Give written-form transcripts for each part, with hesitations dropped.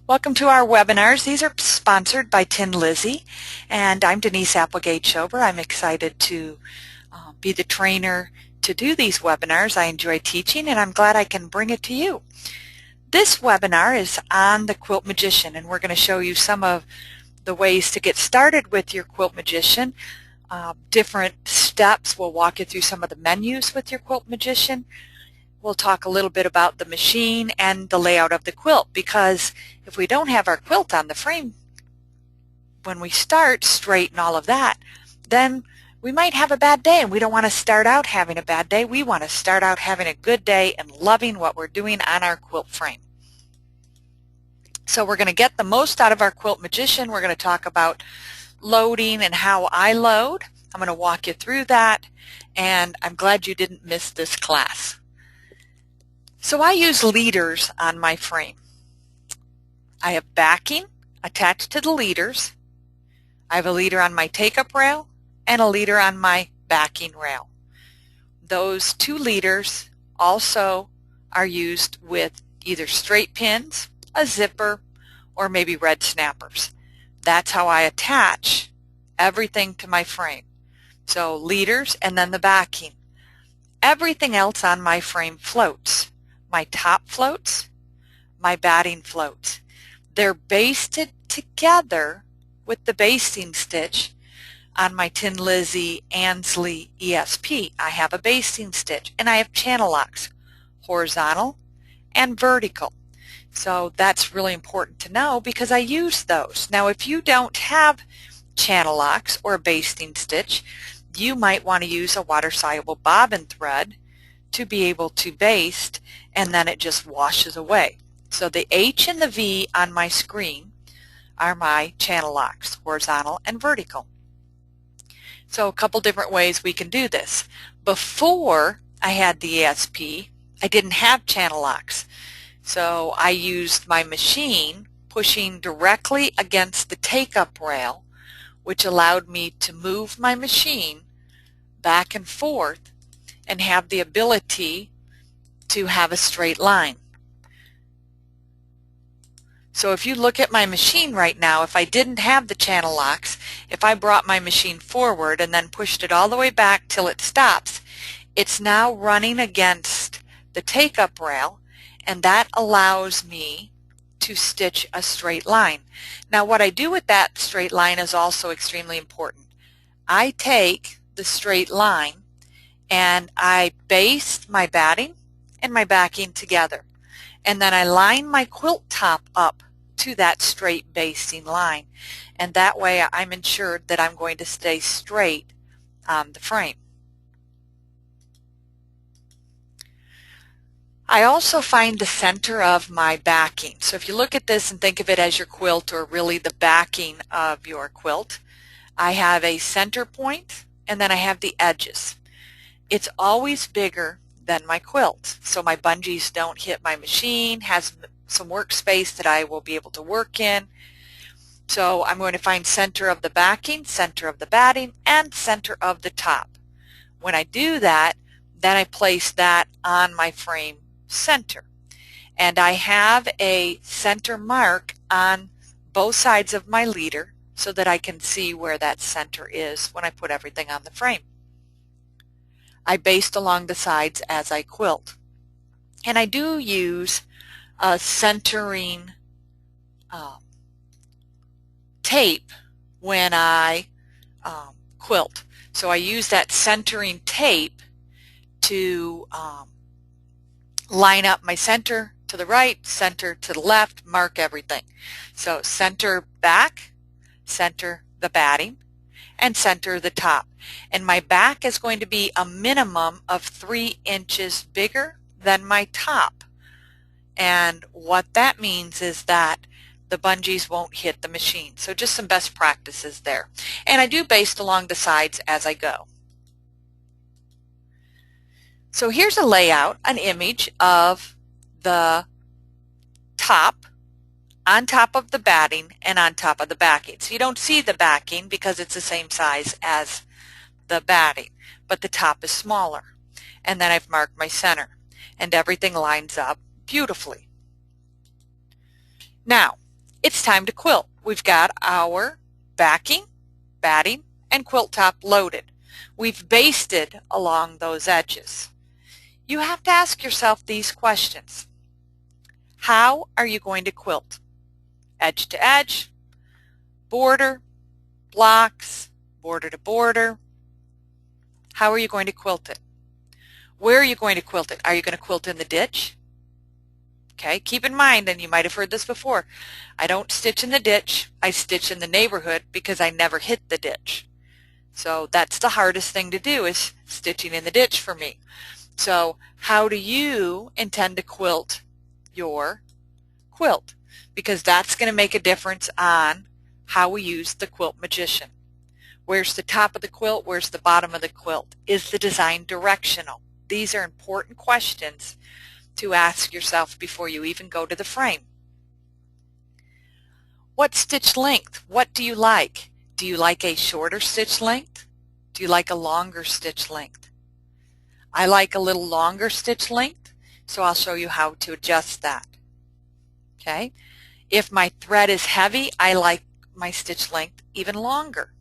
Welcome to our webinars. These are sponsored by Tin Lizzie, and I'm Denise Applegate-Schober. I'm excited to be the trainer to do these webinars. I enjoy teaching, and I'm glad I can bring it to you. This webinar is on the Quilt Magician, and we're going to show you some of the ways to get started with your Quilt Magician. Different steps. We'll walk you through some of the menus with your Quilt Magician. We'll talk a little bit about the machine and the layout of the quilt, because if we don't have our quilt on the frame when we start straight and all of that, then we might have a bad day, and we don't want to start out having a bad day. We want to start out having a good day and loving what we're doing on our quilt frame. So we're going to get the most out of our Quilt Magician. We're going to talk about loading and how I load. I'm going to walk you through that, and I'm glad you didn't miss this class. So I use leaders on my frame. I have backing attached to the leaders. I have a leader on my take-up rail and a leader on my backing rail. Those two leaders also are used with either straight pins, a zipper, or maybe red snappers. That's how I attach everything to my frame. So leaders and then the backing. Everything else on my frame floats. My top floats, my batting floats. They're basted together with the basting stitch on my Tin Lizzie Ansley ESP. I have a basting stitch, and I have channel locks, horizontal and vertical. So that's really important to know because I use those. Now if you don't have channel locks or a basting stitch, you might want to use a water-soluble bobbin thread to be able to baste, and then it just washes away. So the H and the V on my screen are my channel locks, horizontal and vertical. So a couple different ways we can do this. Before I had the ESP, I didn't have channel locks. So I used my machine pushing directly against the take-up rail, which allowed me to move my machine back and forth and have the ability to have a straight line. So if you look at my machine right now, if I didn't have the channel locks, if I brought my machine forward and then pushed it all the way back till it stops, it's now running against the take-up rail, and that allows me to stitch a straight line. Now what I do with that straight line is also extremely important. I take the straight line and I baste my batting and my backing together, and then I line my quilt top up to that straight basting line, and that way I'm ensured that I'm going to stay straight on the frame. I also find the center of my backing. So if you look at this and think of it as your quilt, or really the backing of your quilt, I have a center point and then I have the edges. It's always bigger than my quilt, so my bungees don't hit my machine, has some workspace that I will be able to work in. So I'm going to find center of the backing, center of the batting, and center of the top. When I do that, then I place that on my frame center. And I have a center mark on both sides of my leader so that I can see where that center is when I put everything on the frame. I baste along the sides as I quilt. And I do use a centering tape when I quilt. So I use that centering tape to line up my center to the right, center to the left, mark everything. So center back, center the batting, and center the top. And my back is going to be a minimum of 3 inches bigger than my top. And what that means is that the bungees won't hit the machine. So just some best practices there. And I do baste along the sides as I go. So here's a layout, an image of the top on top of the batting and on top of the backing. So you don't see the backing because it's the same size as the batting, but the top is smaller. And then I've marked my center, and everything lines up beautifully. Now, It's time to quilt. We've got our backing, batting, and quilt top loaded. We've basted along those edges. You have to ask yourself these questions. How are you going to quilt? Edge to edge, border, blocks, border to border. How are you going to quilt it? Where are you going to quilt it? Are you going to quilt in the ditch? Okay, keep in mind, and you might have heard this before, I don't stitch in the ditch, I stitch in the neighborhood because I never hit the ditch. So that's the hardest thing to do, is stitching in the ditch for me. So how do you intend to quilt your quilt? Because that's going to make a difference on how we use the Quilt Magician. Where's the top of the quilt? Where's the bottom of the quilt? Is the design directional? These are important questions to ask yourself before you even go to the frame. What stitch length? What do you like? Do you like a shorter stitch length? Do you like a longer stitch length? I like a little longer stitch length, so I'll show you how to adjust that. Okay? If my thread is heavy, I like my stitch length even longer.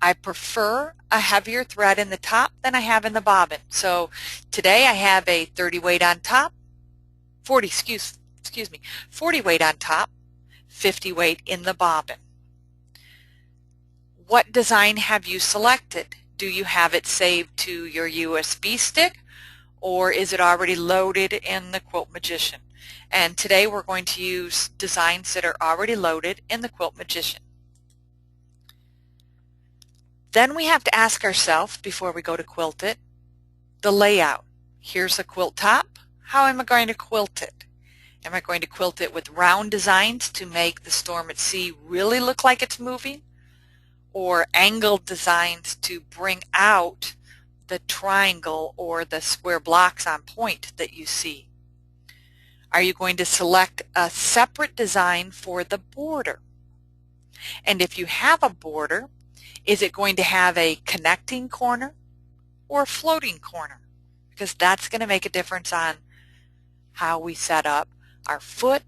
I prefer a heavier thread in the top than I have in the bobbin. So today I have a 30 weight on top, 40 weight on top, 50 weight in the bobbin. What design have you selected? Do you have it saved to your USB stick, or is it already loaded in the Quilt Magician? And today we're going to use designs that are already loaded in the Quilt Magician. Then we have to ask ourselves, before we go to quilt it, the layout. Here's a quilt top. How am I going to quilt it? Am I going to quilt it with round designs to make the storm at sea really look like it's moving? Or angled designs to bring out the triangle or the square blocks on point that you see? Are you going to select a separate design for the border? And if you have a border, is it going to have a connecting corner or a floating corner? Because that's going to make a difference on how we set up our foot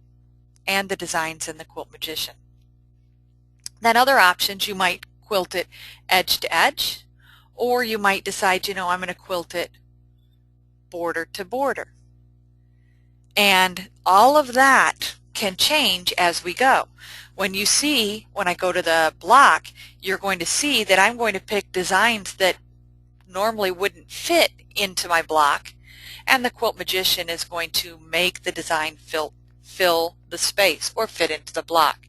and the designs in the Quilt Magician. Then other options, you might quilt it edge to edge, or you might decide, I'm going to quilt it border to border. And all of that can change as we go. When I go to the block, you're going to see that I'm going to pick designs that normally wouldn't fit into my block, and the Quilt Magician is going to make the design fill the space or fit into the block.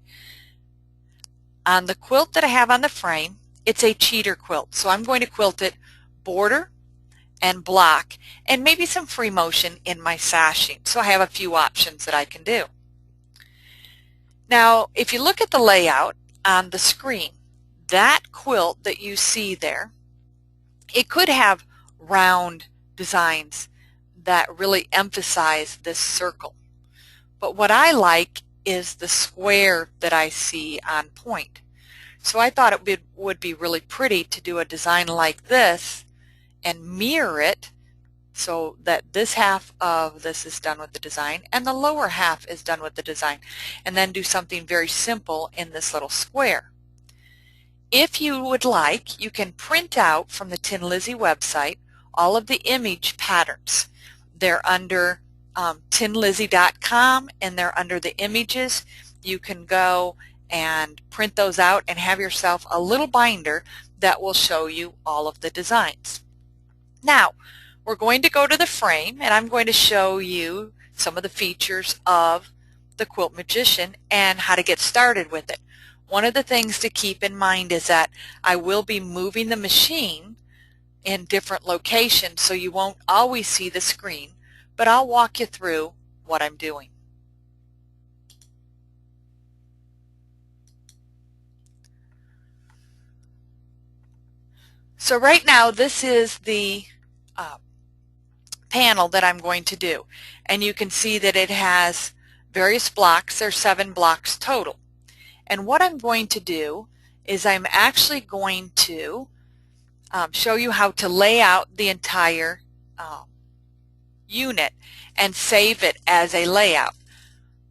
On the quilt that I have on the frame, it's a cheater quilt, so I'm going to quilt it border and block and maybe some free motion in my sashing. So I have a few options that I can do. Now, if you look at the layout on the screen, that quilt that you see there, it could have round designs that really emphasize this circle. But what I like is the square that I see on point. So I thought it would be really pretty to do a design like this and mirror it so that this half of this is done with the design and the lower half is done with the design, and then do something very simple in this little square. If you would like, you can print out from the Tin Lizzie website all of the image patterns. They're under tinlizzie.com, and they're under the images. You can go and print those out and have yourself a little binder that will show you all of the designs. Now, we're going to go to the frame, and I'm going to show you some of the features of the Quilt Magician and how to get started with it. One of the things to keep in mind is that I will be moving the machine in different locations, so you won't always see the screen, but I'll walk you through what I'm doing. So right now, this is the panel that I'm going to do, and you can see that it has various blocks. There's 7 blocks total, and what I'm going to do is I'm actually going to show you how to lay out the entire unit and save it as a layout.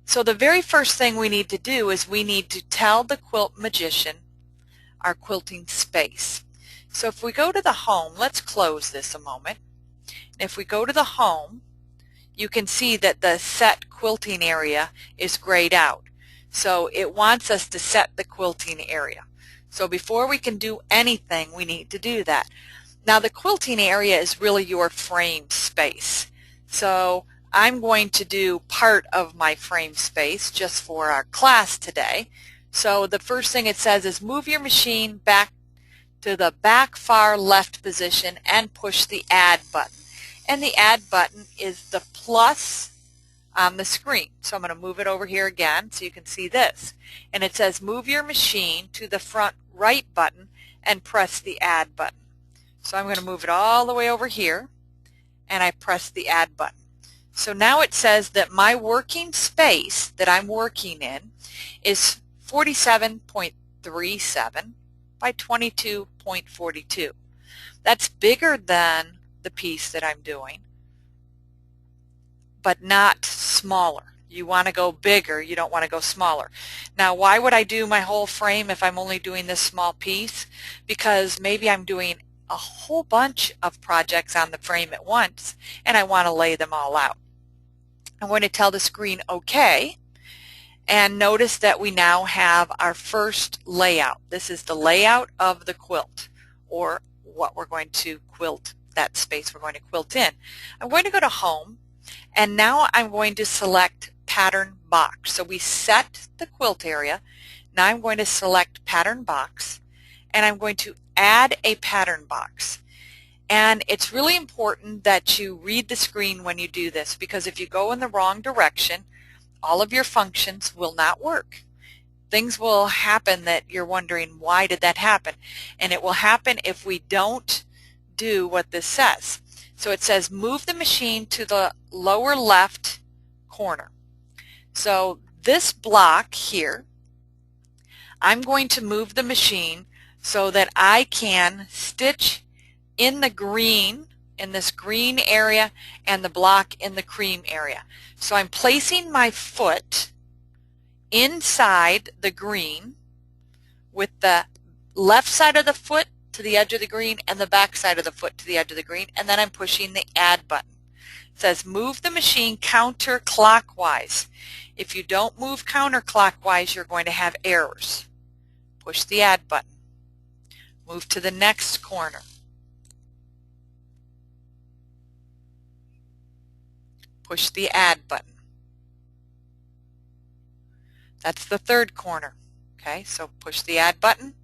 So the very first thing we need to do is we need to tell the Quilt Magician our quilting space. So if we go to the home, let's close this a moment. If we go to the home, you can see that the set quilting area is grayed out. So it wants us to set the quilting area. So before we can do anything, we need to do that. Now the quilting area is really your frame space. So I'm going to do part of my frame space just for our class today. So the first thing it says is move your machine back to the back far left position and push the add button. And the add button is the plus on the screen. So I'm going to move it over here again so you can see this. And it says move your machine to the front right button and press the add button. So I'm going to move it all the way over here and I press the add button. So now it says that my working space that I'm working in is 47.37 by 22.42. That's bigger than the piece that I'm doing, but not smaller. You want to go bigger, you don't want to go smaller. Now why would I do my whole frame if I'm only doing this small piece? Because maybe I'm doing a whole bunch of projects on the frame at once and I want to lay them all out. I'm going to tell the screen OK, and notice that we now have our first layout. This is the layout of the quilt, or what we're going to quilt, that space we're going to quilt in. I'm going to go to Home, and now I'm going to select Pattern Box. So we set the quilt area. Now I'm going to select Pattern Box, and I'm going to add a pattern box. And it's really important that you read the screen when you do this, because if you go in the wrong direction, all of your functions will not work. Things will happen that you're wondering, why did that happen? And it will happen if we don't do what this says. So it says move the machine to the lower left corner. So this block here, I'm going to move the machine so that I can stitch in the green, in this green area, and the block in the cream area. So I'm placing my foot inside the green with the left side of the foot to the edge of the green and the back side of the foot to the edge of the green, and then I'm pushing the add button. It says move the machine counterclockwise. If you don't move counterclockwise, you're going to have errors. Push the add button. Move to the next corner. Push the add button. That's the third corner. Okay, so push the add button.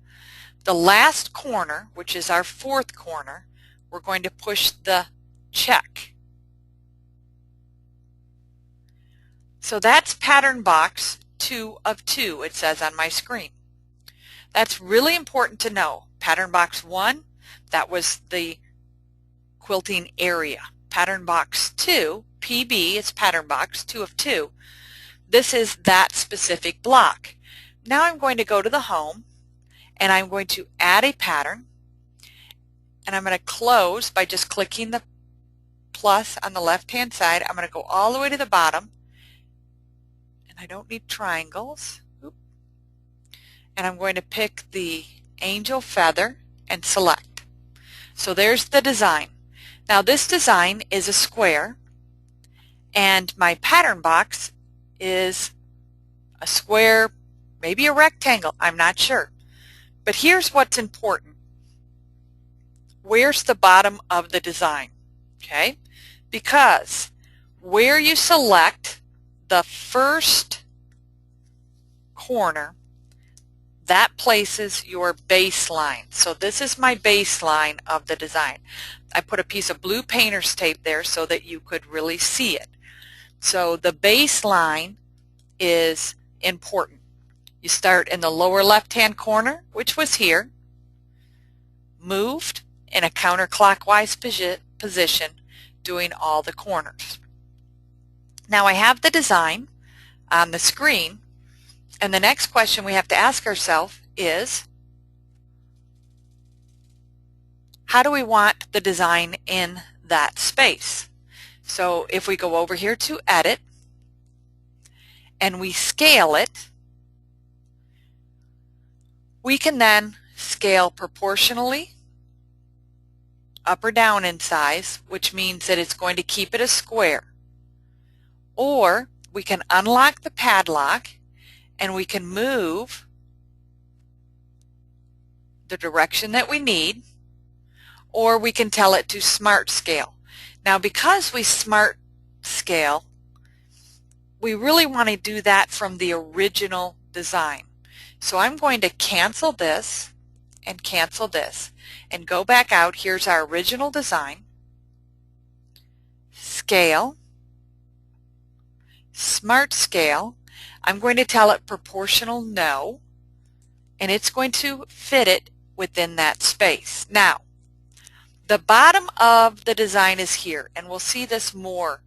The last corner, which is our fourth corner, we're going to push the check. So that's pattern box 2 of 2, it says on my screen. That's really important to know. Pattern box 1, that was the quilting area. Pattern box 2, PB, it's pattern box 2 of 2. This is that specific block. Now I'm going to go to the home and I'm going to add a pattern, and I'm going to close by just clicking the plus on the left hand side. I'm going to go all the way to the bottom, and I don't need triangles. Oop. And I'm going to pick the angel feather and select. So there's the design. Now this design is a square, and my pattern box is a square, maybe a rectangle, I'm not sure. But here's what's important. Where's the bottom of the design? Okay? Because where you select the first corner, that places your baseline. So this is my baseline of the design. I put a piece of blue painter's tape there so that you could really see it. So the baseline is important. You start in the lower left-hand corner, which was here, moved in a counterclockwise position, doing all the corners. Now I have the design on the screen, and the next question we have to ask ourselves is, how do we want the design in that space? So if we go over here to Edit, and we scale it, we can then scale proportionally up or down in size, which means that it's going to keep it a square. Or we can unlock the padlock and we can move the direction that we need, or we can tell it to smart scale. Now, because we smart scale, we really want to do that from the original design. So I'm going to cancel this and cancel this and go back out. Here's our original design. Scale, smart scale. I'm going to tell it proportional no, and it's going to fit it within that space. Now, the bottom of the design is here, and we'll see this more.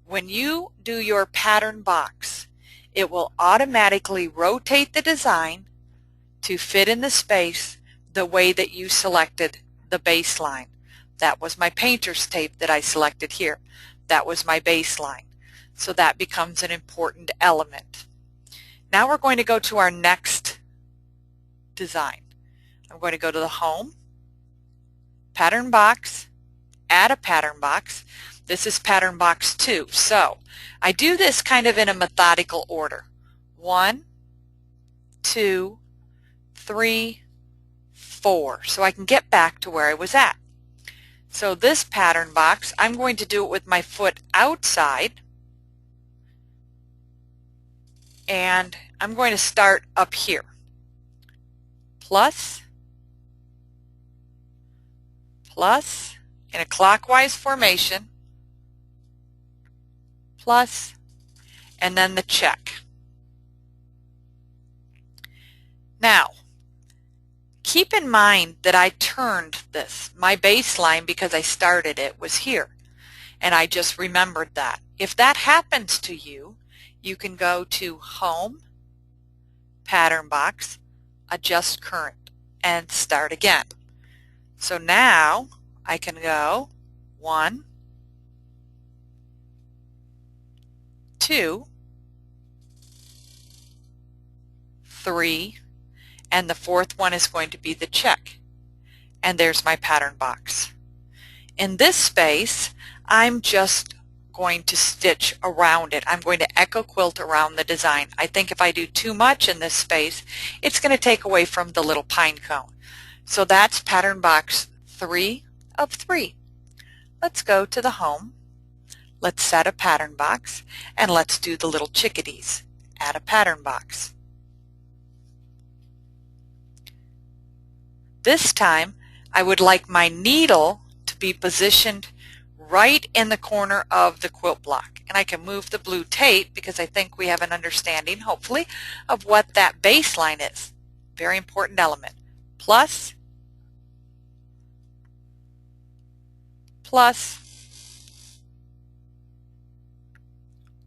When you do your pattern box, it will automatically rotate the design to fit in the space the way that you selected the baseline. That was my painter's tape that I selected here. That was my baseline. So that becomes an important element. Now we're going to go to our next design. I'm going to go to the Home, Pattern Box, Add a Pattern Box. This is Pattern Box 2. So I do this kind of in a methodical order. 1, 2, 3, 4. So I can get back to where I was at. So this pattern box, I'm going to do it with my foot outside. And I'm going to start up here. Plus, plus, in a clockwise formation, plus, and then the check. Now, keep in mind that I turned this. My baseline, because I started it, was here. And I just remembered that. If that happens to you, you can go to Home, Pattern Box, Adjust Current, and start again. So now I can go 1, 2, 3, and the fourth one is going to be the check. And there's my pattern box. In this space, I'm just going to stitch around it. I'm going to echo quilt around the design. I think if I do too much in this space, it's going to take away from the little pine cone. So that's pattern box 3 of 3. Let's go to the Home. Let's set a pattern box, and let's do the little chickadees. Add a pattern box. This time, I would like my needle to be positioned right in the corner of the quilt block. And I can move the blue tape because I think we have an understanding, hopefully, of what that baseline is. Very important element. Plus, plus,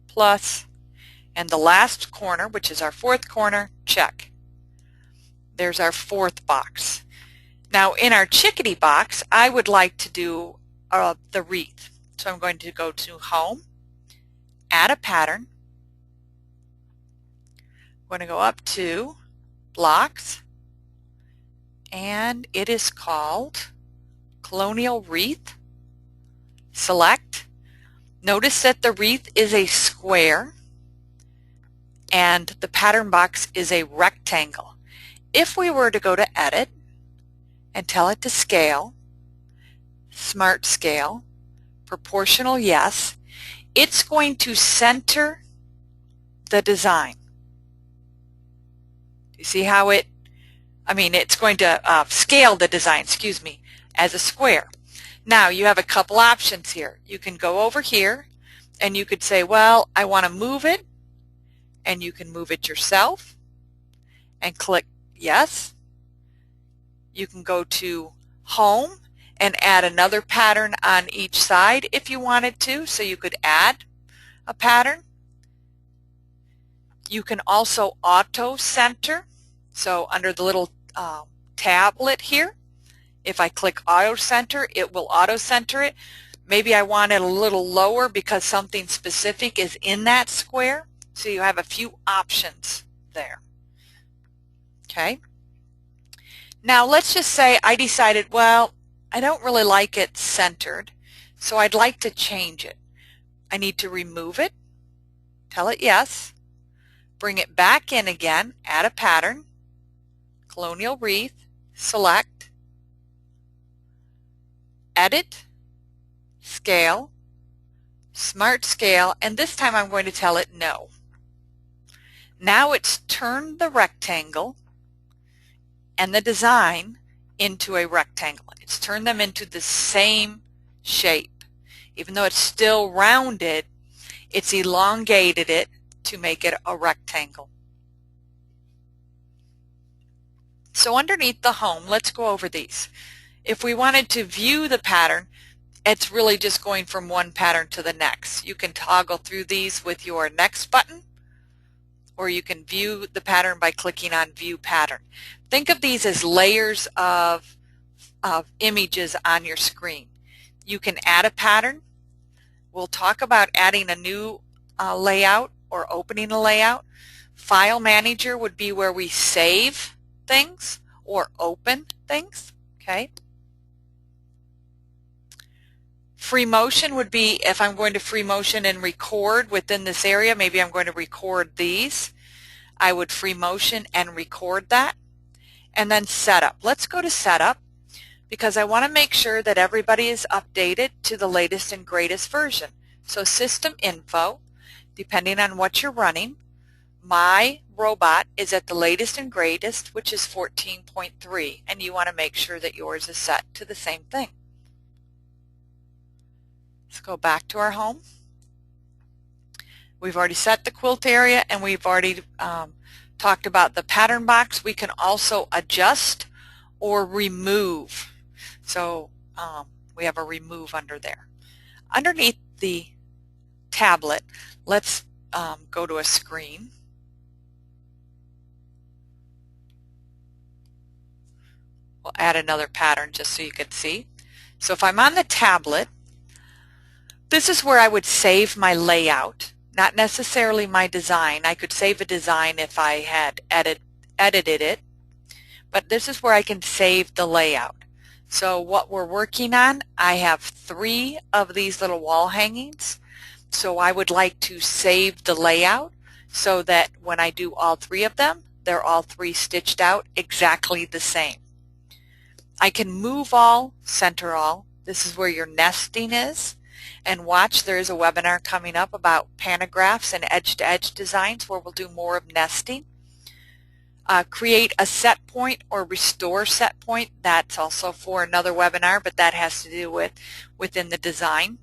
plus, and the last corner, which is our fourth corner, check. There's our fourth box. Now in our chickadee box, I would like to do the wreath. So I'm going to go to Home, Add a Pattern. I'm going to go up to Blocks, and it is called Colonial Wreath. Select. Notice that the wreath is a square and the pattern box is a rectangle. If we were to go to Edit and tell it to scale, smart scale, proportional yes, it's going to center the design. You see how it's going to scale the design, excuse me, as a square. Now you have a couple options here. You can go over here and you could say, well, I want to move it, and you can move it yourself and click yes. You can go to Home and add another pattern on each side if you wanted to, so you could add a pattern. You can also auto center. So under the little tablet here, if I click auto center, it will auto center it. Maybe I want it a little lower because something specific is in that square. So you have a few options there. Okay. Now let's just say I decided, well, I don't really like it centered, so I'd like to change it. I need to remove it, tell it yes, bring it back in again, add a pattern, colonial wreath, select, edit, scale, smart scale, and this time I'm going to tell it no. Now it's turned the rectangle and the design into a rectangle. It's turned them into the same shape. Even though it's still rounded, it's elongated it to make it a rectangle. So underneath the home, let's go over these. If we wanted to view the pattern, it's really just going from one pattern to the next. You can toggle through these with your next button, or you can view the pattern by clicking on View Pattern. Think of these as layers of images on your screen. You can add a pattern. We'll talk about adding a new layout or opening a layout. File Manager would be where we save things or open things. Okay. Free motion would be if I'm going to free motion and record within this area. Maybe I'm going to record these. I would free motion and record that. And then setup. Let's go to setup because I want to make sure that everybody is updated to the latest and greatest version. So system info, depending on what you're running, my robot is at the latest and greatest, which is 14.3, and you want to make sure that yours is set to the same thing. Let's go back to our home. We've already set the quilt area, and we've already talked about the pattern box. We can also adjust or remove. So we have a remove under there. Underneath the tablet, let's go to a screen. We'll add another pattern just so you can see. So if I'm on the tablet, this is where I would save my layout, not necessarily my design. I could save a design if I had edited it, but this is where I can save the layout. So what we're working on, I have 3 of these little wall hangings. So I would like to save the layout so that when I do all 3 of them, they're all 3 stitched out exactly the same. I can move all, center all. This is where your nesting is. And watch, there is a webinar coming up about pantographs and edge-to-edge designs where we'll do more of nesting. Create a set point or restore set point. That's also for another webinar, but that has to do with within the design.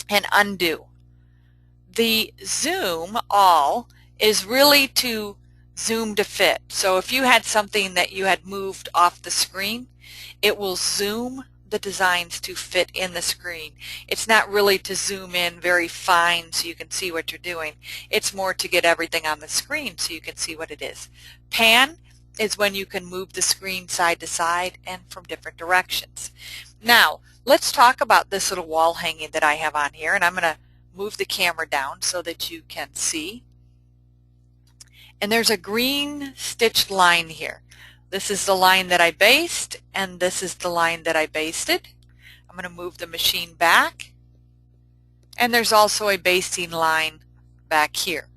And undo. The zoom all is really to zoom to fit. So if you had something that you had moved off the screen, it will zoom the designs to fit in the screen. It's not really to zoom in very fine so you can see what you're doing. It's more to get everything on the screen so you can see what it is. Pan is when you can move the screen side to side and from different directions. Now, let's talk about this little wall hanging that I have on here, and I'm going to move the camera down so that you can see. And there's a green stitched line here. This is the line that I based, and this is the line that I basted. I'm going to move the machine back, and there's also a basting line back here.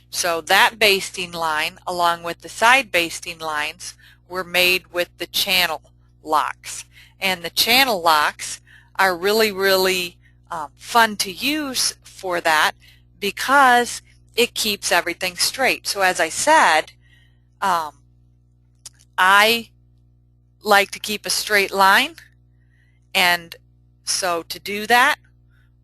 So that basting line, along with the side basting lines, were made with the channel locks. And the channel locks are really, really fun to use for that because it keeps everything straight. So as I said, I like to keep a straight line, and so to do that,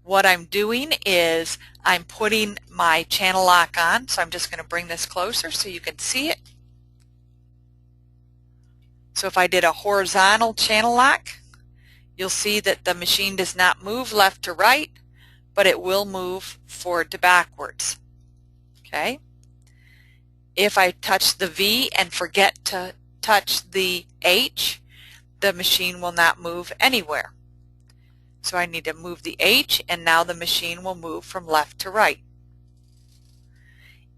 what I'm doing is I'm putting my channel lock on. So I'm just going to bring this closer so you can see it. So if I did a horizontal channel lock, you'll see that the machine does not move left to right, but it will move forward to backwards. Okay. If I touch the V and forget to touch the H, the machine will not move anywhere. So I need to move the H, and now the machine will move from left to right.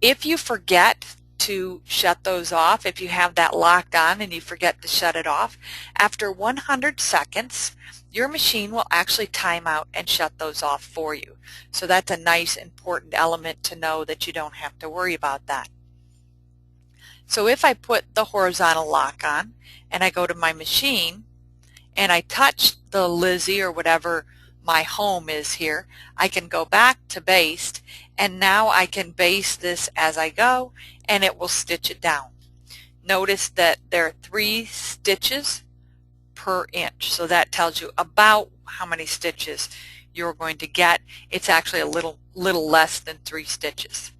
If you forget to shut those off, if you have that locked on and you forget to shut it off, after 100 seconds, your machine will actually time out and shut those off for you. So that's a nice important element to know, that you don't have to worry about that. So if I put the horizontal lock on and I go to my machine and I touch the Lizzie or whatever my home is here, I can go back to baste, and now I can baste this as I go and it will stitch it down. Notice that there are 3 stitches per inch, so that tells you about how many stitches you're going to get. It's actually a little less than 3 stitches.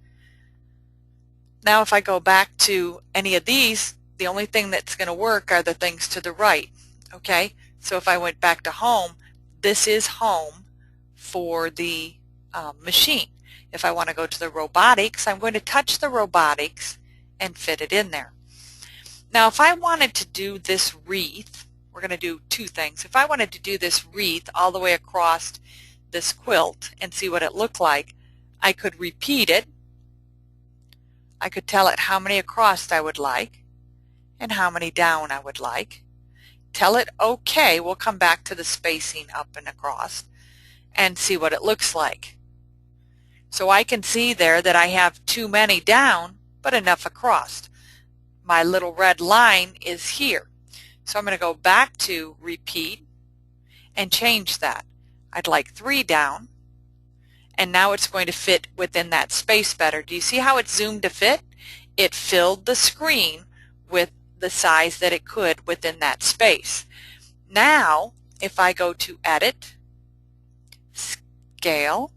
Now if I go back to any of these, the only thing that's going to work are the things to the right. Okay, so if I went back to home, this is home for the machine. If I want to go to the robotics, I'm going to touch the robotics and fit it in there. Now if I wanted to do this wreath, we're going to do 2 things. If I wanted to do this wreath all the way across this quilt and see what it looked like, I could repeat it. I could tell it how many across I would like and how many down I would like. Tell it OK. We'll come back to the spacing up and across and see what it looks like. So I can see there that I have too many down but enough across. My little red line is here. So I'm going to go back to repeat and change that. I'd like 3 down, and now it's going to fit within that space better. Do you see how it's zoomed to fit? It filled the screen with the size that it could within that space. Now if I go to Edit, Scale,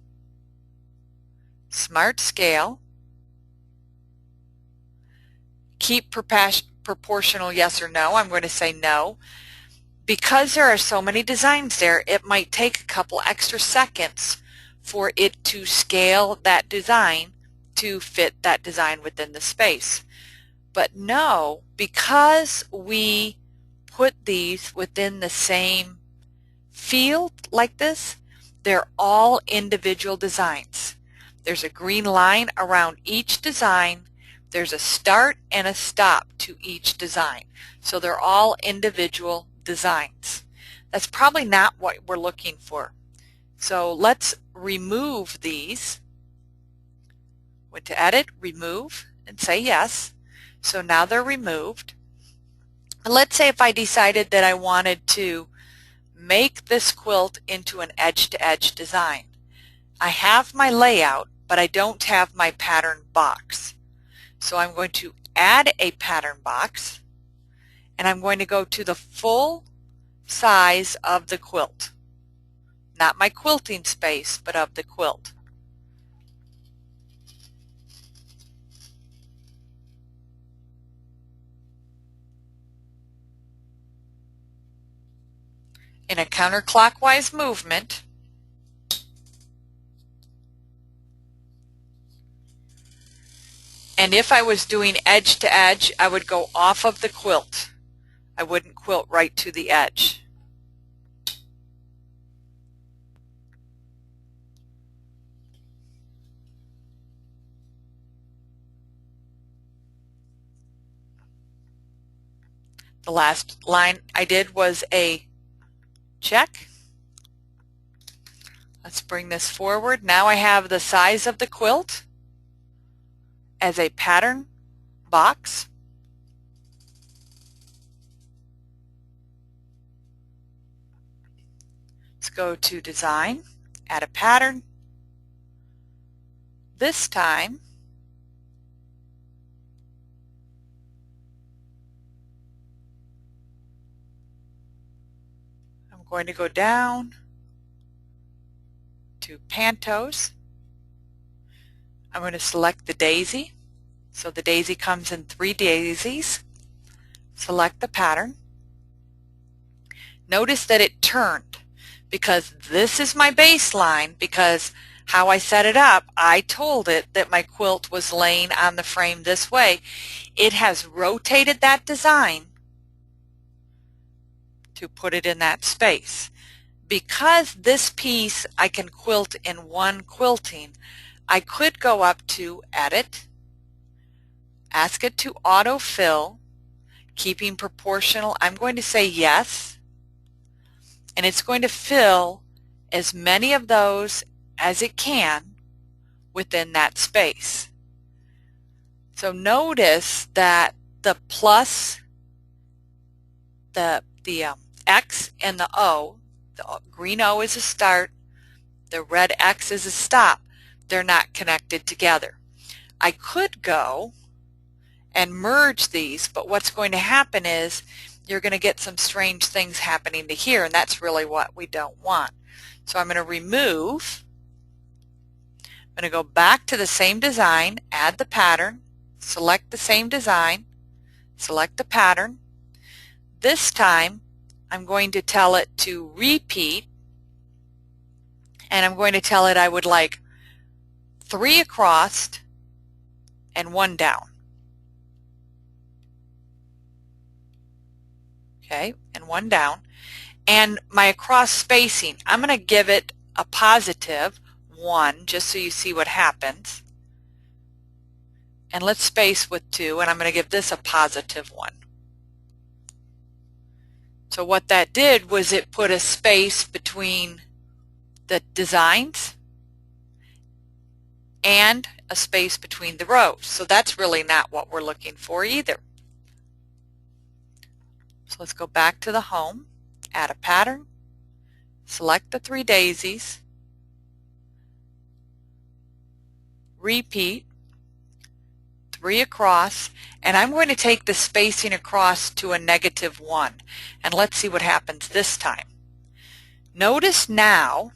Smart Scale, keep proportional yes or no, I'm going to say no. Because there are so many designs there, it might take a couple extra seconds for it to scale that design to fit that design within the space. But no, because we put these within the same field like this, they're all individual designs. There's a green line around each design. There's a start and a stop to each design. So they're all individual designs. That's probably not what we're looking for. So let's remove these. Went to Edit, Remove, and say yes. So now they're removed. And let's say if I decided that I wanted to make this quilt into an edge-to-edge design. I have my layout, but I don't have my pattern box. So I'm going to add a pattern box, and I'm going to go to the full size of the quilt. Not my quilting space, but of the quilt. In a counterclockwise movement, and if I was doing edge to edge, I would go off of the quilt. I wouldn't quilt right to the edge. The last line I did was a check. Let's bring this forward. Now I have the size of the quilt as a pattern box. Let's go to Design, add a pattern. This time I'm going to go down to Pantos. I'm going to select the daisy. So the daisy comes in 3 daisies. Select the pattern. Notice that it turned because this is my baseline, because how I set it up, I told it that my quilt was laying on the frame this way. It has rotated that design to put it in that space. Because this piece I can quilt in one quilting, I could go up to Edit, ask it to autofill, keeping proportional. I'm going to say yes, and it's going to fill as many of those as it can within that space. So notice that the plus, the X and the O, the green O is a start, the red X is a stop. They're not connected together. I could go and merge these, but what's going to happen is you're going to get some strange things happening to here, and that's really what we don't want. So I'm going to remove. I'm going to go back to the same design, add the pattern, select the same design, select the pattern. This time I'm going to tell it to repeat, and I'm going to tell it I would like 3 across and 1 down. Okay, and 1 down. And my across spacing, I'm going to give it a positive 1 just so you see what happens. And let's space with 2, and I'm going to give this a positive 1. So what that did was it put a space between the designs and a space between the rows. So that's really not what we're looking for either. So let's go back to the home, add a pattern, select the 3 daisies, repeat, 3 across, and I'm going to take the spacing across to a -1. And let's see what happens this time. Notice now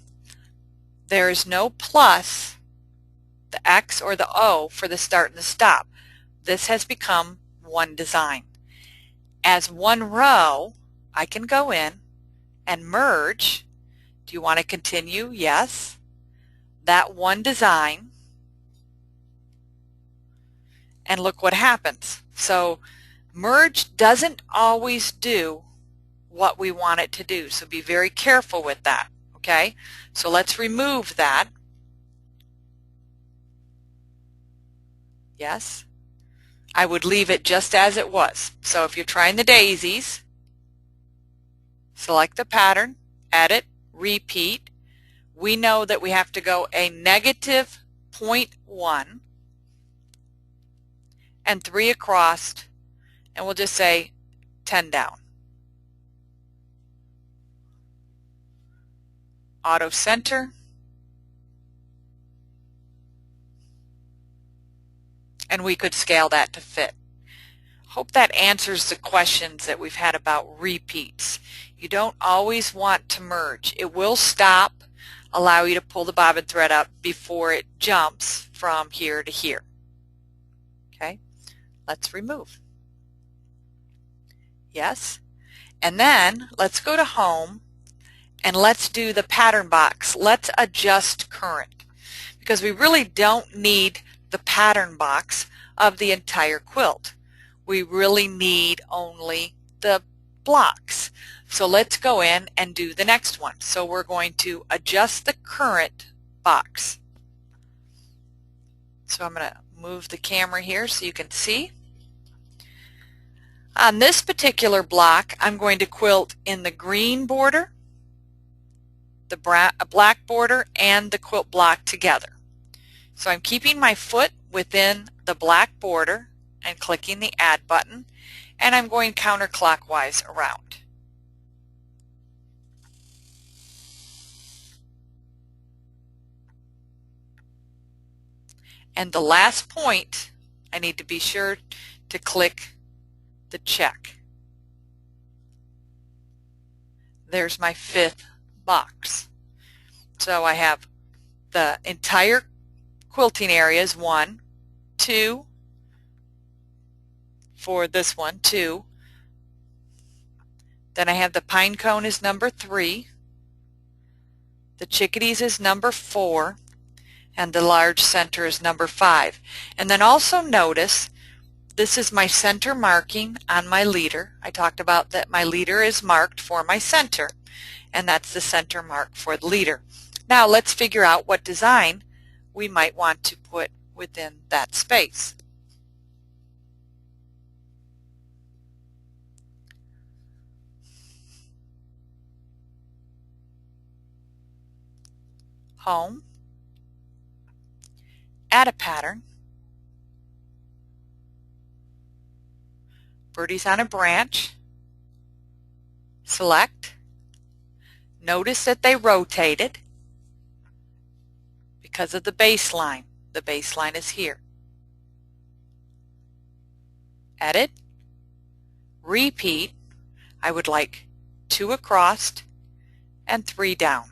there is no plus, the X or the O for the start and the stop. This has become one design. As one row, I can go in and merge. Do you want to continue? Yes. That one design. And look what happens. So merge doesn't always do what we want it to do. So be very careful with that. Okay? So let's remove that. Yes. I would leave it just as it was. So if you're trying the daisies, select the pattern, edit, repeat. We know that we have to go a -0.1 and 3 across, and we'll just say 10 down. Auto center. And we could scale that to fit. Hope that answers the questions that we've had about repeats. You don't always want to merge. It will stop, allow you to pull the bobbin thread up before it jumps from here to here. Okay, let's remove. Yes, and then let's go to home and let's do the pattern box. Let's adjust current, because we really don't need the pattern box of the entire quilt. We really need only the blocks. So let's go in and do the next one. So we're going to adjust the current box. So I'm going to move the camera here so you can see. On this particular block, I'm going to quilt in the green border, the black border, and the quilt block together. So I'm keeping my foot within the black border and clicking the Add button, and I'm going counterclockwise around. And the last point, I need to be sure to click the check. There's my 5th box. So I have the entire quilting areas, 1, 2, for this one, 2. Then I have the pine cone is number 3, the chickadees is number 4, and the large center is number 5. And then also notice this is my center marking on my leader. I talked about that my leader is marked for my center, and that's the center mark for the leader. Now let's figure out what design we might want to put within that space. Home, Add a Pattern, Birdies on a Branch, select. Notice that they rotated because of the baseline. The baseline is here. Edit, repeat. I would like 2 across and 3 down.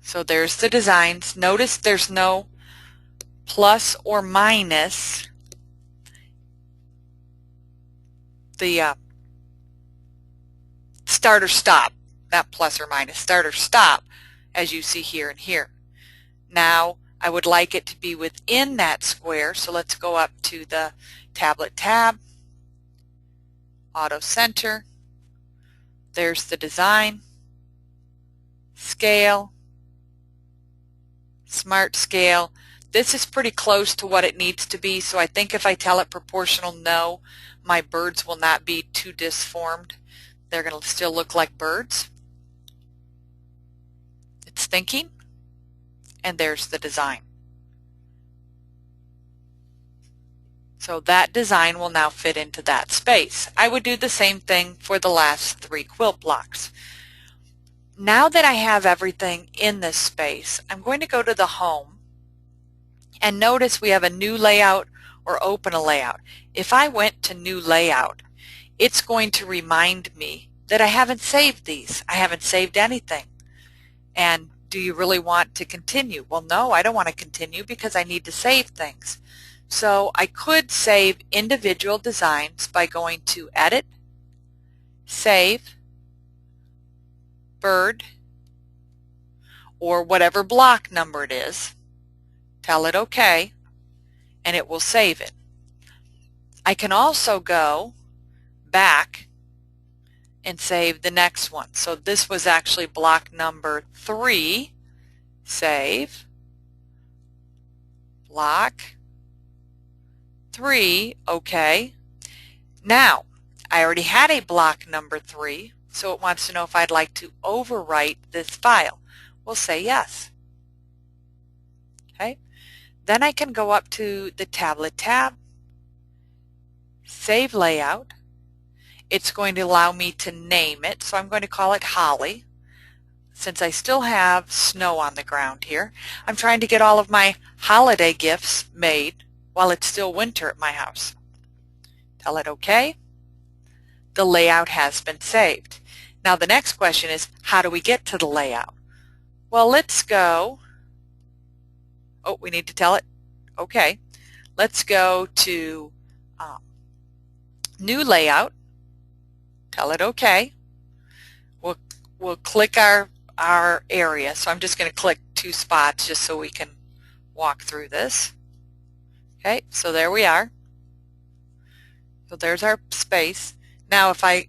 So there's the designs. Notice there's no plus or minus. The start or stop, not plus or minus, start or stop, as you see here and here. Now I would like it to be within that square, so let's go up to the tablet tab, Auto Center. There's the design, scale, Smart Scale. This is pretty close to what it needs to be, so I think if I tell it proportional no, my birds will not be too disformed. They're going to still look like birds. It's thinking, and there's the design. So that design will now fit into that space. I would do the same thing for the last 3 quilt blocks. Now that I have everything in this space, I'm going to go to the Home, and notice we have a New Layout or Open a Layout. If I went to New Layout, it's going to remind me that I haven't saved these. I haven't saved anything. And do you really want to continue? Well, no, I don't want to continue because I need to save things. So I could save individual designs by going to Edit, Save, Bird, or whatever block number it is. Tell it OK, and it will save it. I can also go back and save the next one. So this was actually block number 3. Save. Block 3. OK. Now, I already had a block number 3, so it wants to know if I'd like to overwrite this file. We'll say yes. Okay. Then I can go up to the Tablet tab, Save Layout. It's going to allow me to name it, so I'm going to call it Holly. Since I still have snow on the ground here, I'm trying to get all of my holiday gifts made while it's still winter at my house. Tell it OK. The layout has been saved. Now the next question is, how do we get to the layout? Well, let's go. Oh, we need to tell it OK. Let's go to New Layout. Tell it OK. We'll click our area. So I'm just going to click 2 spots just so we can walk through this. Okay, so there we are. So there's our space. Now if I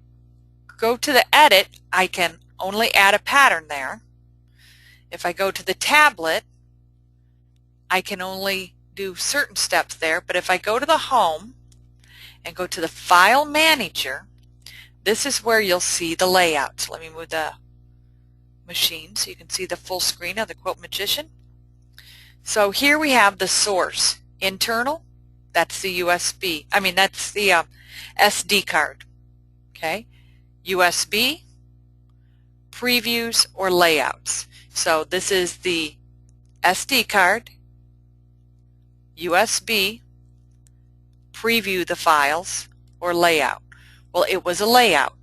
go to the Edit, I can only add a pattern there. If I go to the tablet, I can only do certain steps there, but if I go to the Home and go to the File Manager, this is where you'll see the layout. So let me move the machine so you can see the full screen of the Quilt Magician. So here we have the source. Internal, that's the USB. That's the SD card. Okay. USB, previews, or layouts. So this is the SD card, USB, preview the files, or layout. Well, it was a layout.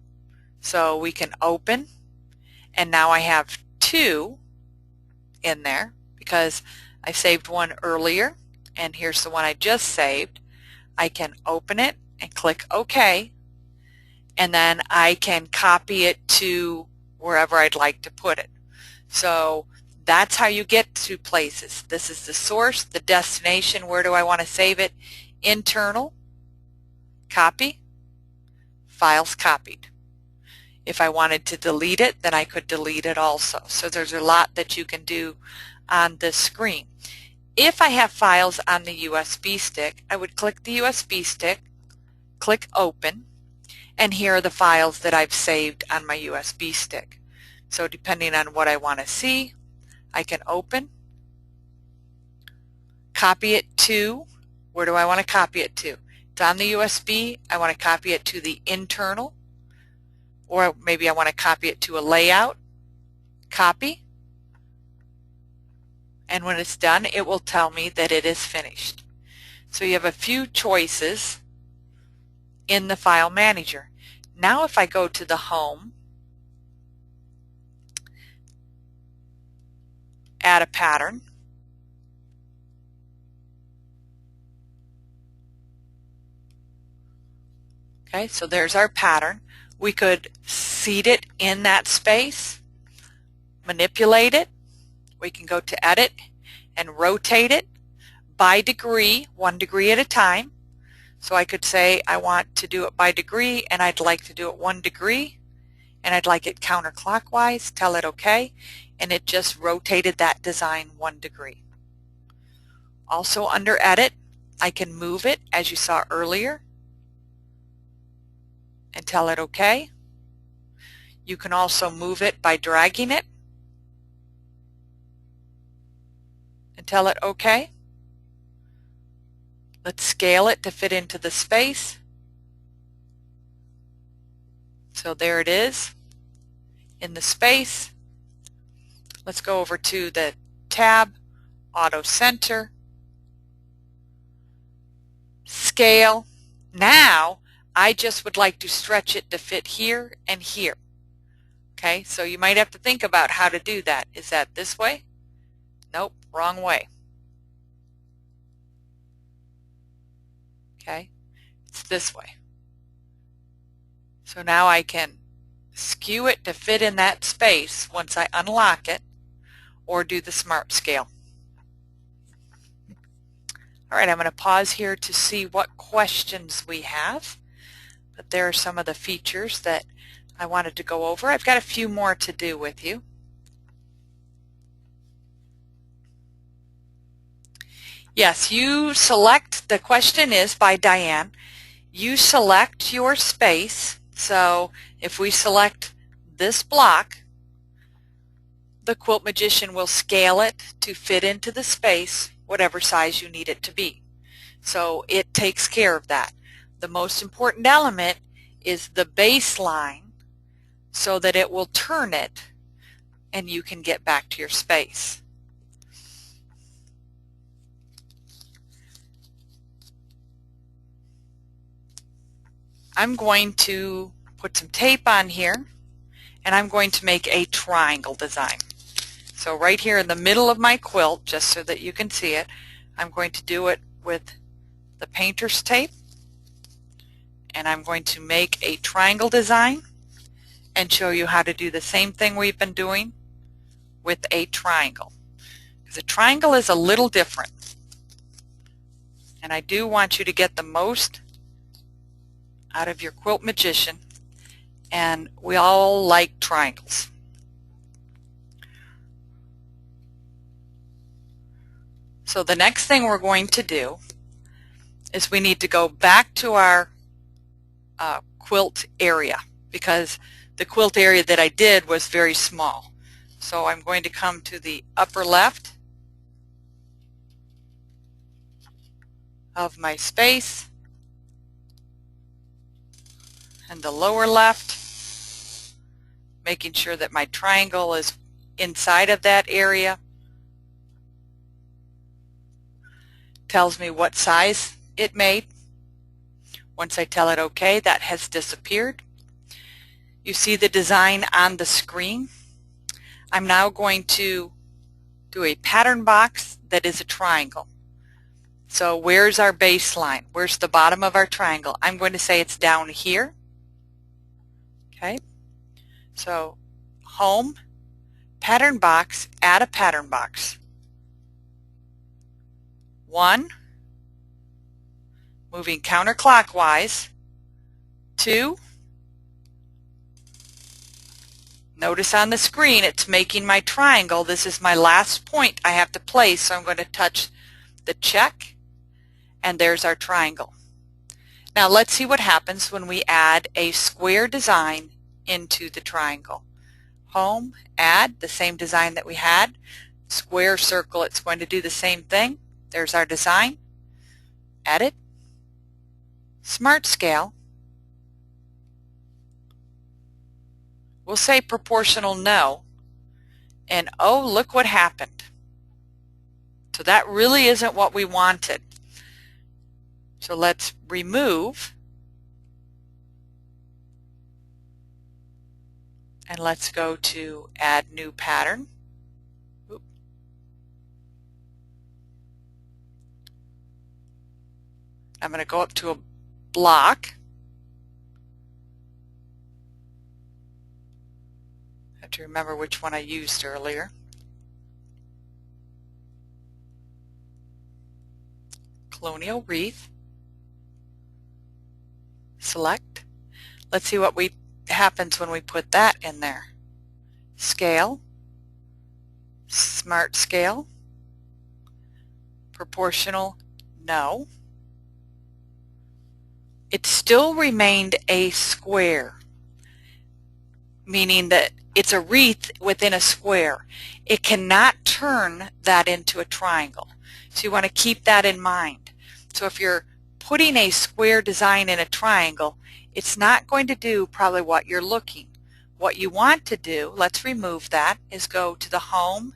So we can open, and now I have 2 in there because I saved one earlier, and here's the one I just saved. I can open it and click OK, and then I can copy it to wherever I'd like to put it. So that's how you get to places. This is the source, the destination, where do I want to save it? Internal, copy, files copied. If I wanted to delete it, then I could delete it also. So there's a lot that you can do on this screen. If I have files on the USB stick, I would click the USB stick, click Open, and here are the files that I've saved on my USB stick. So depending on what I want to see, I can open, copy it to, where do I want to copy it to? It's on the USB. I want to copy it to the internal, or maybe I want to copy it to a layout. Copy. And when it's done, it will tell me that it is finished. So you have a few choices in the file manager. Now if I go to the home, add a pattern, okay, so there's our pattern. We could seed it in that space, manipulate it. We can go to edit and rotate it by degree, 1 degree at a time. So I could say I want to do it by degree, and I'd like to do it 1 degree, and I'd like it counterclockwise. Tell it OK, and it just rotated that design 1 degree. Also under edit, I can move it as you saw earlier and tell it OK. You can also move it by dragging it and tell it OK. Let's scale it to fit into the space. So there it is in the space. Let's go over to the tab, Auto Center, Scale. Now I just would like to stretch it to fit here and here. Okay, so you might have to think about how to do that. Is that this way? Nope, wrong way. Okay, it's this way. So now I can skew it to fit in that space once I unlock it, or do the Smart Scale. All right, I'm going to pause here to see what questions we have. But there are some of the features that I wanted to go over. I've got a few more to do with you. Yes, you select, the question is by Diane, you select your space. So if we select this block, the Quilt Magician will scale it to fit into the space, whatever size you need it to be. So it takes care of that. The most important element is the baseline, so that it will turn it and you can get back to your space. I'm going to put some tape on here, and I'm going to make a triangle design. So right here in the middle of my quilt, just so that you can see it, I'm going to do it with the painter's tape, and I'm going to make a triangle design and show you how to do the same thing we've been doing with a triangle. Because a triangle is a little different, and I do want you to get the most out of your Quilt Magician, and we all like triangles. So the next thing we're going to do is we need to go back to our quilt area, because the quilt area that I did was very small. So I'm going to come to the upper left of my space and the lower left, making sure that my triangle is inside of that area. Tells me what size it made. Once I tell it OK, that has disappeared. You see the design on the screen. I'm now going to do a pattern box that is a triangle. So where's our baseline? Where's the bottom of our triangle? I'm going to say it's down here. Okay, so Home, Pattern Box, add a pattern box. 1, moving counterclockwise. 2, notice on the screen it's making my triangle. This is my last point I have to place, so I'm going to touch the check, and there's our triangle. Now let's see what happens when we add a square design into the triangle. Home, Add, the same design that we had. Square, circle, it's going to do the same thing. There's our design. Edit, Smart Scale. We'll say proportional no. And oh, look what happened. So that really isn't what we wanted. So let's remove. And let's go to Add New Pattern. I'm going to go up to a block. I have to remember which one I used earlier. Colonial Wreath. Select. Let's see what happens when we put that in there. Scale. Smart Scale. Proportional, no. It still remained a square, meaning that it's a wreath within a square. It cannot turn that into a triangle. So you want to keep that in mind. So if you're putting a square design in a triangle, it's not going to do probably what you're looking. What you want to do, let's remove that, is go to the Home,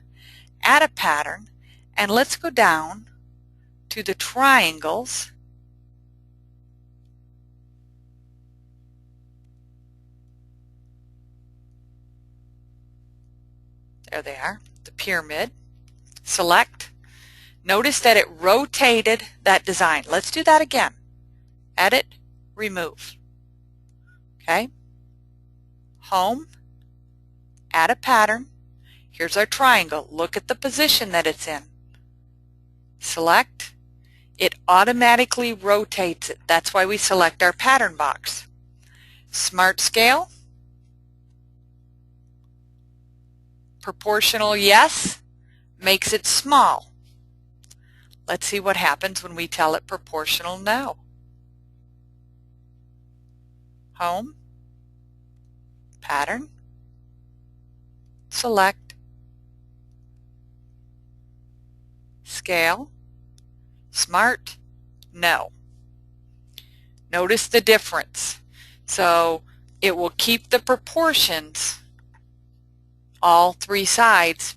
Add a Pattern, and let's go down to the triangles. There they are, the pyramid. Select. Notice that it rotated that design. Let's do that again. Edit, remove. Okay. Home, Add a Pattern. Here's our triangle. Look at the position that it's in. Select. It automatically rotates it. That's why we select our pattern box. Smart Scale. Proportional, yes. Makes it small. Let's see what happens when we tell it proportional, no. Home, Pattern, select, Scale, Smart, no. Notice the difference. So it will keep the proportions, all three sides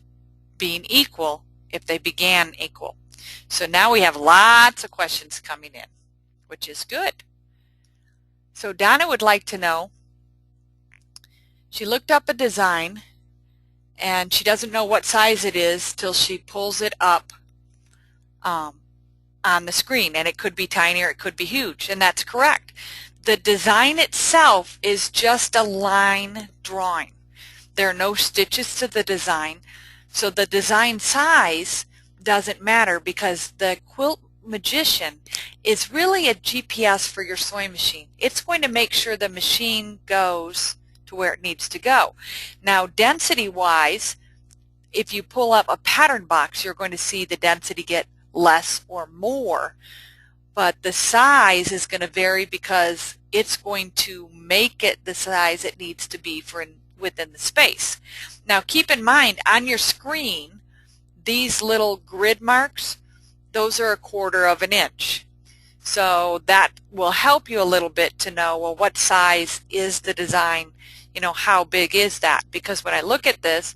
being equal if they began equal. So now we have lots of questions coming in, which is good. So Donna would like to know, she looked up a design and she doesn't know what size it is till she pulls it up on the screen, and it could be tiny or it could be huge, and that's correct. The design itself is just a line drawing. There are no stitches to the design, so the design size doesn't matter because the Quilt Magician is really a GPS for your sewing machine. It's going to make sure the machine goes to where it needs to go. Now, density-wise, if you pull up a pattern box, you're going to see the density get less or more, but the size is going to vary because it's going to make it the size it needs to be for within the space. Now, keep in mind, on your screen, these little grid marks, those are 1/4 of an inch. So that will help you a little bit to know, well, what size is the design, how big is that? Because when I look at this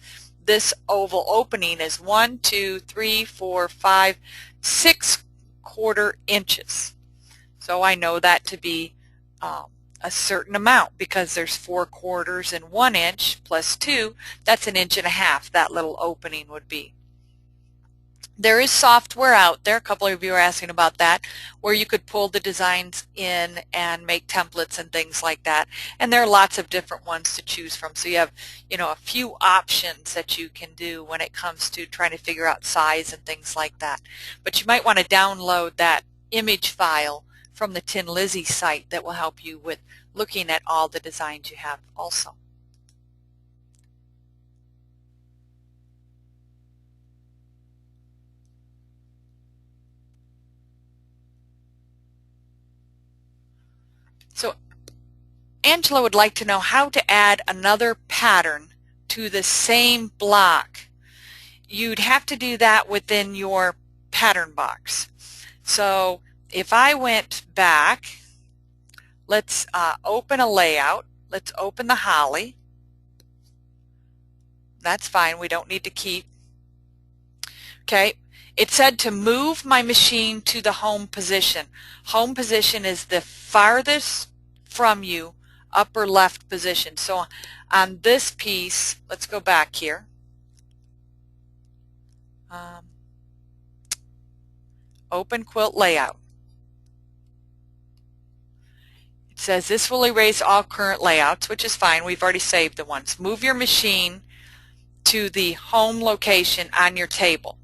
oval opening is 1, 2, 3, 4, 5, 6/4 inches. So I know that to be a certain amount because there's 4/4 in 1 inch plus 2, that's 1.5 inches that little opening would be. There is software out there, a couple of you are asking about that, where you could pull the designs in and make templates and things like that. And there are lots of different ones to choose from. So you have, a few options that you can do when it comes to trying to figure out size and things like that. But you might want to download that image file from the Tin Lizzie site that will help you with looking at all the designs you have also. So Angela would like to know how to add another pattern to the same block. You'd have to do that within your pattern box. So if I went back, let's open a layout. Let's open the holly. That's fine. We don't need to keep. Okay. It said to move my machine to the home position. Home position is the farthest from you upper left position. So on this piece, let's go back here. Open quilt layout. It says this will erase all current layouts, which is fine. We've already saved the ones. Move your machine to the home location on your table.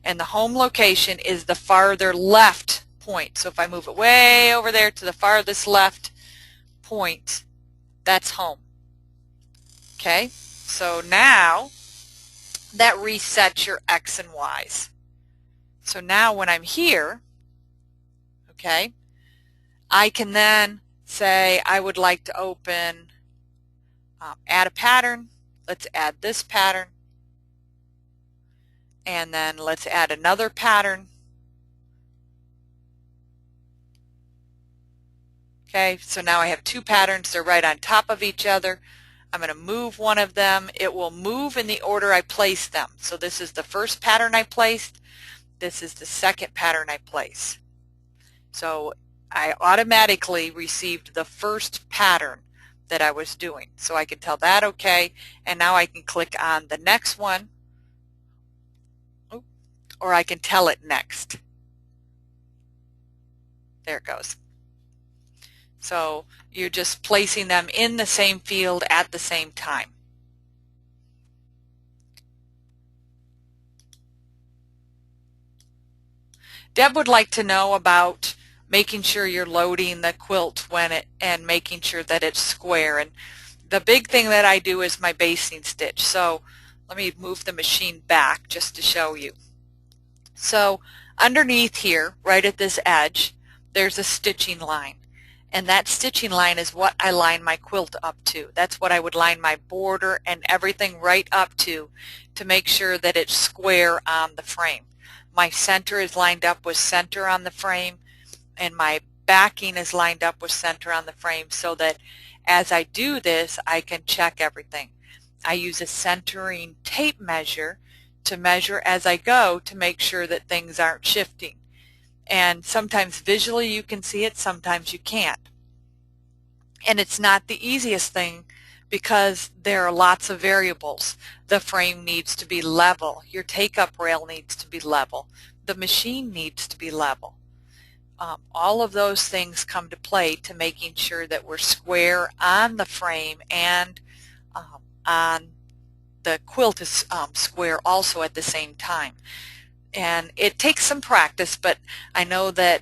And the home location is the farther left point. So if I move it way over there to the farthest left point, that's home. Okay, so now that resets your X and Y's. So now when I'm here, okay, I can then say I would like to open, add a pattern. Let's add this pattern. And then let's add another pattern. Okay, so now I have two patterns. They're right on top of each other. I'm going to move one of them. It will move in the order I placed them. So this is the first pattern I placed. This is the second pattern I place. So I automatically received the first pattern that I was doing. So I can tell that okay, and now I can click on the next one, or I can tell it next. There it goes. So you're just placing them in the same field at the same time. Deb would like to know about making sure you're loading the quilt and making sure that it's square. And the big thing that I do is my basting stitch. So let me move the machine back just to show you. So underneath here, right at this edge, there's a stitching line. And that stitching line is what I line my quilt up to. That's what I would line my border and everything right up to make sure that it's square on the frame. My center is lined up with center on the frame, and my backing is lined up with center on the frame, so that as I do this, I can check everything. I use a centering tape measure to measure as I go to make sure that things aren't shifting. And sometimes visually you can see it, sometimes you can't. And it's not the easiest thing because there are lots of variables. The frame needs to be level. Your take-up rail needs to be level. The machine needs to be level. All of those things come to play to making sure that we're square on the frame, and on the quilt is square also at the same time. And it takes some practice, but I know that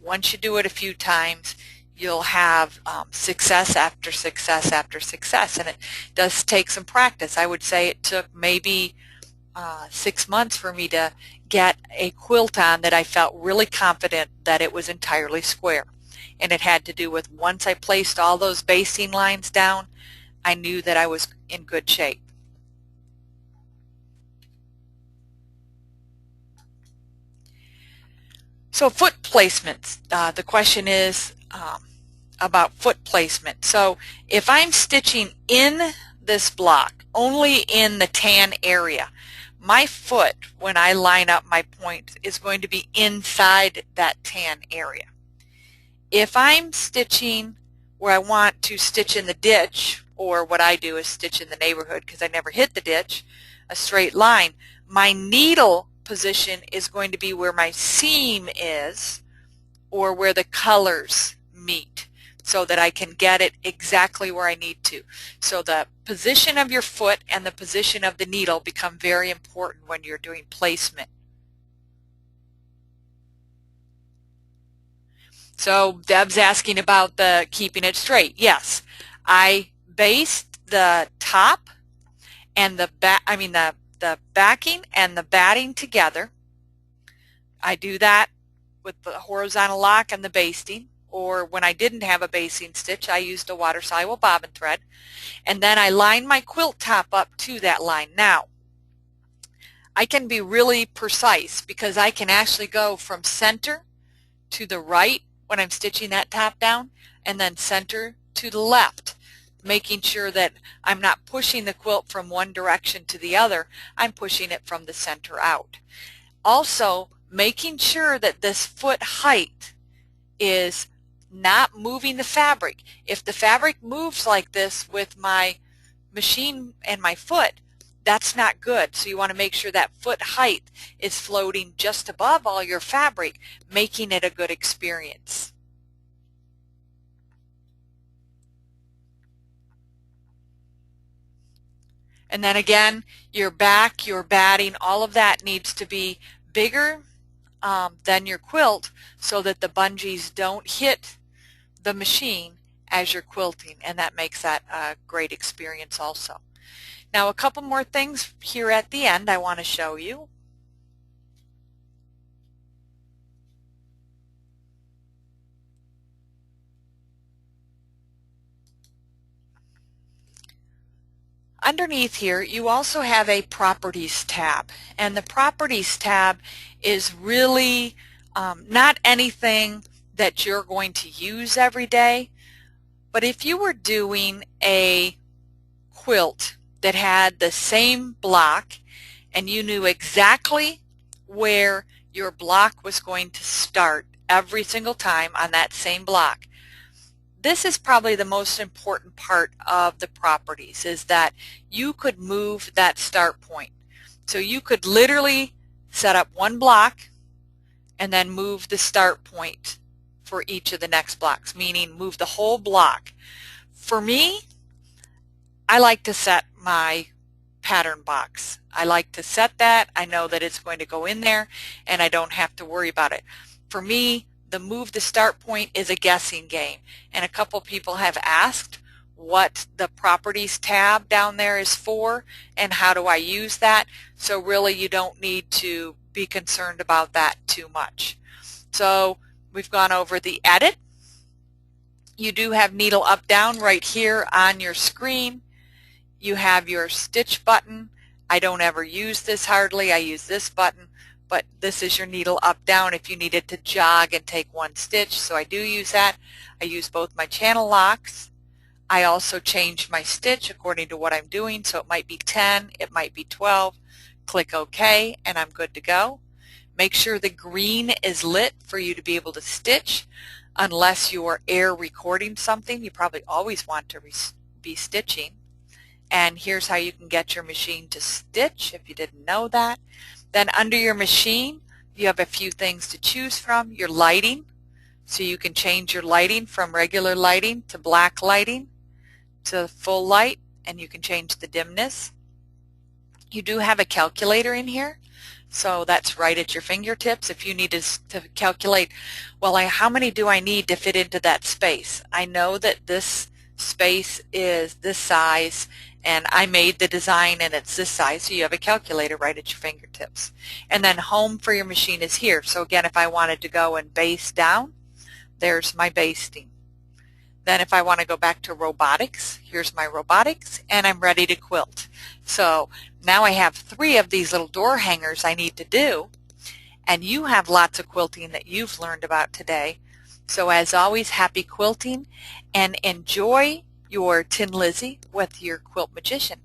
once you do it a few times, you'll have success after success after success. And it does take some practice. I would say it took maybe 6 months for me to get a quilt on that I felt really confident that it was entirely square. And it had to do with once I placed all those basting lines down, I knew that I was in good shape. So foot placements, the question is about foot placement. So if I'm stitching in this block, only in the tan area, my foot, when I line up my point, is going to be inside that tan area. If I'm stitching where I want to stitch in the ditch, or what I do is stitch in the neighborhood because I never hit the ditch, a straight line, my needle position is going to be where my seam is, or where the colors meet, so that I can get it exactly where I need to. So the position of your foot and the position of the needle become very important when you're doing placement. So Deb's asking about the keeping it straight. Yes, I based the top and the backing and the batting together. I do that with the horizontal lock and the basting, or when I didn't have a basting stitch, I used a water-soluble bobbin thread, and then I line my quilt top up to that line. Now, I can be really precise because I can actually go from center to the right when I'm stitching that top down, and then center to the left, making sure that I'm not pushing the quilt from one direction to the other. I'm pushing it from the center out. Also, making sure that this foot height is not moving the fabric. If the fabric moves like this with my machine and my foot, that's not good. So you want to make sure that foot height is floating just above all your fabric, making it a good experience. And then again, your back, your batting, all of that needs to be bigger than your quilt so that the bungees don't hit the machine as you're quilting, and that makes that a great experience also. Now, a couple more things here at the end I want to show you. Underneath here, you also have a Properties tab, and the Properties tab is really not anything that you're going to use every day, but if you were doing a quilt that had the same block and you knew exactly where your block was going to start every single time on that same block, this is probably the most important part of the properties, is that you could move that start point. So you could literally set up one block and then move the start point for each of the next blocks, meaning move the whole block. For me, I like to set my pattern box. I like to set that. I know that it's going to go in there and I don't have to worry about it. For me, the move the start point is a guessing game, and a couple people have asked what the Properties tab down there is for and how do I use that. So really you don't need to be concerned about that too much. So we've gone over the edit. You do have needle up down right here on your screen. You have your stitch button. I don't ever use this hardly. I use this button, but this is your needle up down if you needed to jog and take one stitch, so I do use that. I use both my channel locks. I also change my stitch according to what I'm doing, so it might be 10, it might be 12. Click OK and I'm good to go. Make sure the green is lit for you to be able to stitch. Unless you're air recording something, you probably always want to be stitching. And here's how you can get your machine to stitch if you didn't know that. Then under your machine, you have a few things to choose from. Your lighting, so you can change your lighting from regular lighting to black lighting to full light, and you can change the dimness. You do have a calculator in here, so that's right at your fingertips if you need to calculate, well, how many do I need to fit into that space? I know that this space is this size and I made the design and it's this size, so you have a calculator right at your fingertips. And then home for your machine is here. So again, if I wanted to go and baste down, there's my basting. Then if I want to go back to robotics, here's my robotics, and I'm ready to quilt. So now I have 3 of these little door hangers I need to do, and you have lots of quilting that you've learned about today. So as always, happy quilting and enjoy your Tin Lizzie with your Quilt Magician.